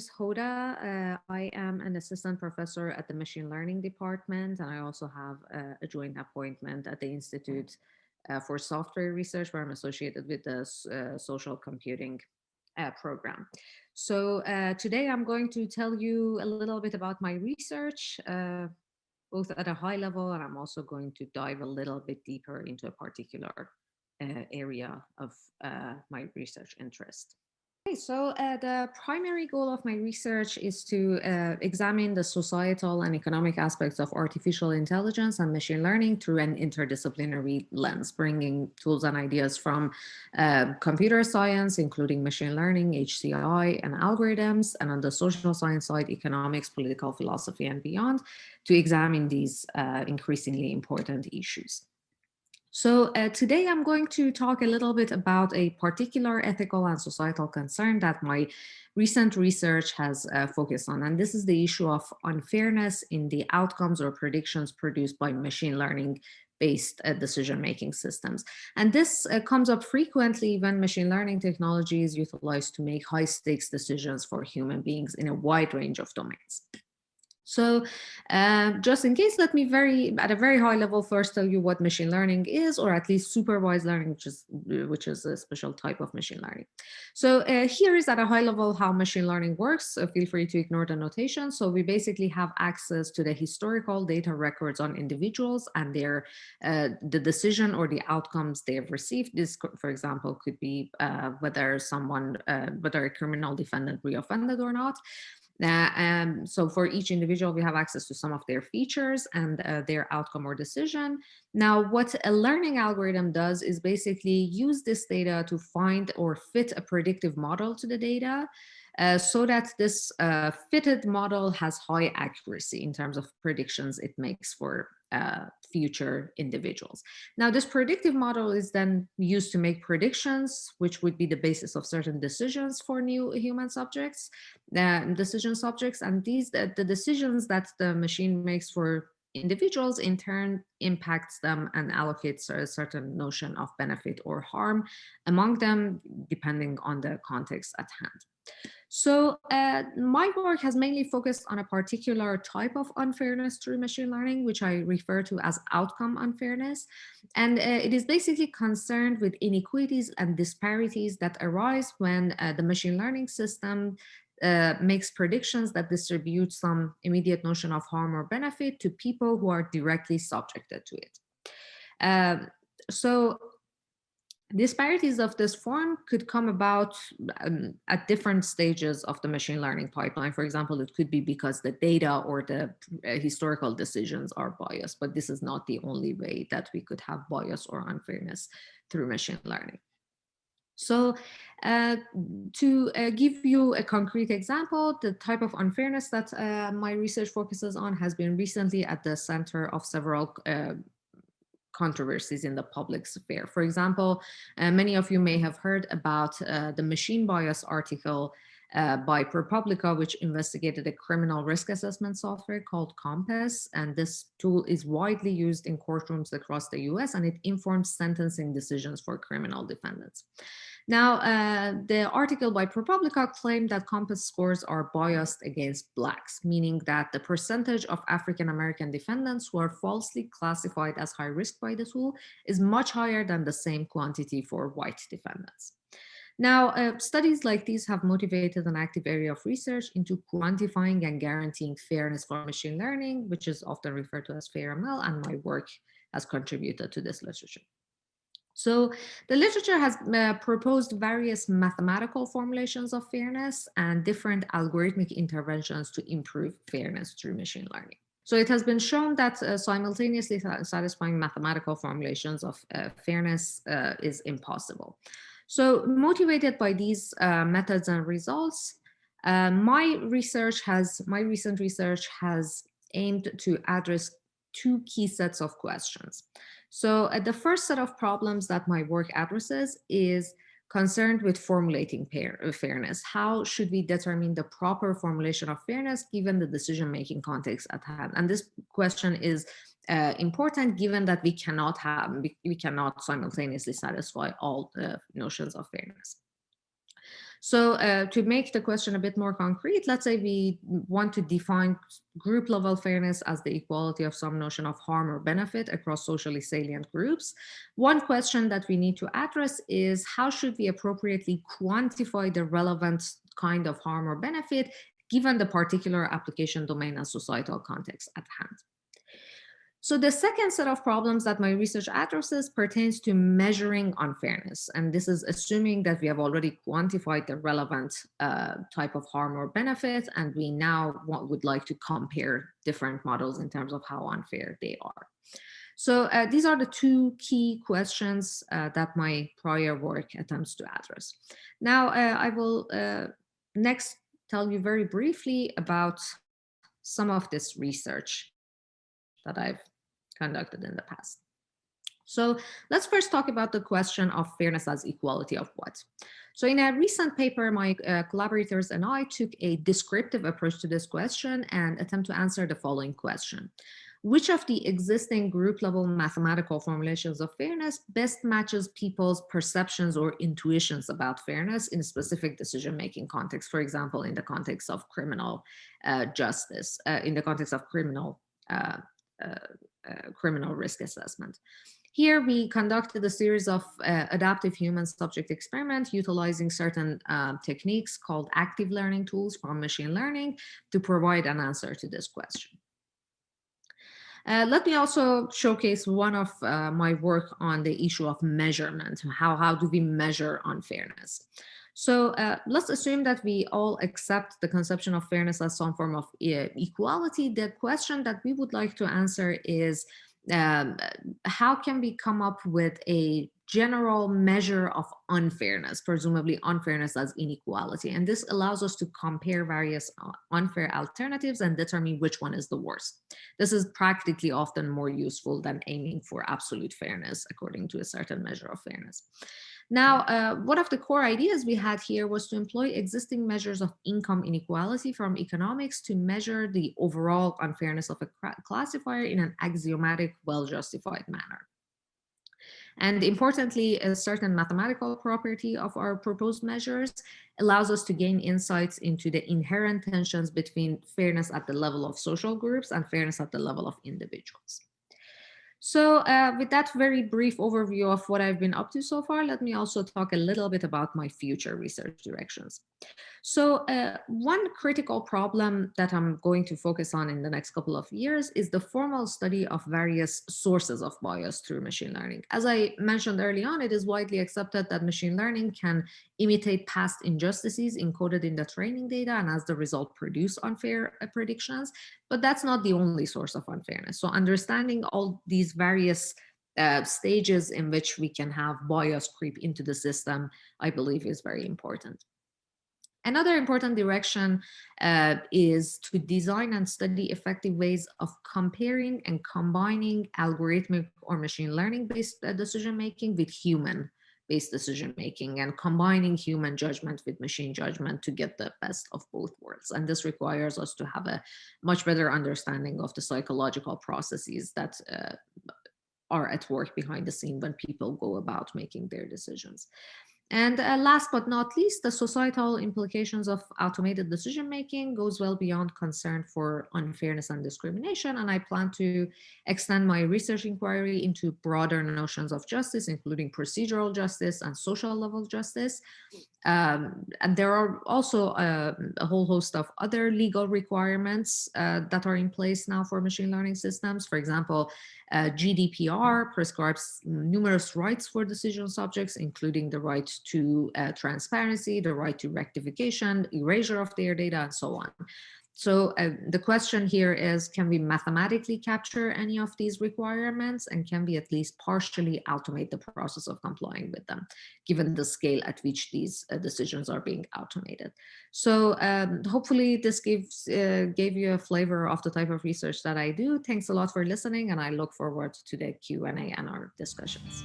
is Hoda. I am an assistant professor at the machine learning department, and I also have a joint appointment at the Institute for Software Research, where I'm associated with the social computing program. So today I'm going to tell you a little bit about my research, both at a high level, and I'm also going to dive a little bit deeper into a particular area of my research interest. Okay, so the primary goal of my research is to examine the societal and economic aspects of artificial intelligence and machine learning through an interdisciplinary lens, bringing tools and ideas from computer science, including machine learning, HCI, and algorithms, and on the social science side, economics, political philosophy, and beyond, to examine these increasingly important issues. So today I'm going to talk a little bit about a particular ethical and societal concern that my recent research has focused on. And this is the issue of unfairness in the outcomes or predictions produced by machine learning based decision-making systems. And this comes up frequently when machine learning technology is utilized to make high-stakes decisions for human beings in a wide range of domains. So just in case, let me at a very high level first tell you what machine learning is, or at least supervised learning, which is a special type of machine learning. So here is at a high level how machine learning works. Feel free to ignore the notation. So we basically have access to the historical data records on individuals and their the decision or the outcomes they have received. This, for example, could be whether a criminal defendant reoffended or not. So for each individual, we have access to some of their features and their outcome or decision. Now, what a learning algorithm does is basically use this data to find or fit a predictive model to the data so that this fitted model has high accuracy in terms of predictions it makes for future individuals. Now, this predictive model is then used to make predictions, which would be the basis of certain decisions for new human subjects, decision subjects, and the decisions that the machine makes for individuals in turn impacts them and allocates a certain notion of benefit or harm among them, depending on the context at hand. So my work has mainly focused on a particular type of unfairness through machine learning, which I refer to as outcome unfairness. And it is basically concerned with inequities and disparities that arise when the machine learning system makes predictions that distribute some immediate notion of harm or benefit to people who are directly subjected to it. So disparities of this form could come about at different stages of the machine learning pipeline. For example, it could be because the data or the historical decisions are biased, but this is not the only way that we could have bias or unfairness through machine learning. So to give you a concrete example, the type of unfairness that my research focuses on has been recently at the center of several controversies in the public sphere. For example, many of you may have heard about the machine bias article by ProPublica, which investigated a criminal risk assessment software called Compass. And this tool is widely used in courtrooms across the US, and it informs sentencing decisions for criminal defendants. Now, the article by ProPublica claimed that Compass scores are biased against Blacks, meaning that the percentage of African-American defendants who are falsely classified as high risk by the tool is much higher than the same quantity for white defendants. Now, studies like these have motivated an active area of research into quantifying and guaranteeing fairness for machine learning, which is often referred to as FairML, and my work has contributed to this literature. So the literature has proposed various mathematical formulations of fairness and different algorithmic interventions to improve fairness through machine learning. So it has been shown that simultaneously satisfying mathematical formulations of fairness is impossible. So motivated by these methods and results, my recent research has aimed to address two key sets of questions. So the first set of problems that my work addresses is concerned with formulating fairness. How should we determine the proper formulation of fairness given the decision-making context at hand? And this question is important given that we cannot simultaneously satisfy all the notions of fairness. So to make the question a bit more concrete, let's say we want to define group level fairness as the equality of some notion of harm or benefit across socially salient groups. One question that we need to address is how should we appropriately quantify the relevant kind of harm or benefit given the particular application domain and societal context at hand. So the second set of problems that my research addresses pertains to measuring unfairness. And this is assuming that we have already quantified the relevant type of harm or benefit, and we now would like to compare different models in terms of how unfair they are. So these are the two key questions that my prior work attempts to address. Now, I will next tell you very briefly about some of this research that I've conducted in the past. So let's first talk about the question of fairness as equality of what. So in a recent paper, my collaborators and I took a descriptive approach to this question and attempt to answer the following question. Which of the existing group level mathematical formulations of fairness best matches people's perceptions or intuitions about fairness in specific decision-making context, for example, in the context of criminal justice, in the context of criminal risk assessment. Here we conducted a series of adaptive human subject experiments utilizing certain techniques called active learning tools from machine learning to provide an answer to this question. Let me also showcase one of my work on the issue of measurement. How do we measure unfairness? So let's assume that we all accept the conception of fairness as some form of equality. The question that we would like to answer is, how can we come up with a general measure of unfairness, presumably unfairness as inequality? And this allows us to compare various unfair alternatives and determine which one is the worst. This is practically often more useful than aiming for absolute fairness according to a certain measure of fairness. Now, one of the core ideas we had here was to employ existing measures of income inequality from economics to measure the overall unfairness of a classifier in an axiomatic, well-justified manner. And importantly, a certain mathematical property of our proposed measures allows us to gain insights into the inherent tensions between fairness at the level of social groups and fairness at the level of individuals. So with that very brief overview of what I've been up to so far, let me also talk a little bit about my future research directions. So one critical problem that I'm going to focus on in the next couple of years is the formal study of various sources of bias through machine learning. As I mentioned early on, it is widely accepted that machine learning can imitate past injustices encoded in the training data and as the result produce unfair predictions, but that's not the only source of unfairness. So understanding all these various stages in which we can have bias creep into the system, I believe is very important. Another important direction is to design and study effective ways of comparing and combining algorithmic or machine learning-based decision-making with human-based decision-making and combining human judgment with machine judgment to get the best of both worlds. And this requires us to have a much better understanding of the psychological processes that are at work behind the scene when people go about making their decisions. And last but not least, the societal implications of automated decision-making goes well beyond concern for unfairness and discrimination. And I plan to extend my research inquiry into broader notions of justice, including procedural justice and social level justice. And there are also a whole host of other legal requirements that are in place now for machine learning systems. For example, GDPR prescribes numerous rights for decision subjects, including the right to transparency, the right to rectification, erasure of their data, and so on. So the question here is, can we mathematically capture any of these requirements, and can we at least partially automate the process of complying with them, given the scale at which these decisions are being automated? So hopefully this gave you a flavor of the type of research that I do. Thanks a lot for listening, and I look forward to the Q&A and our discussions.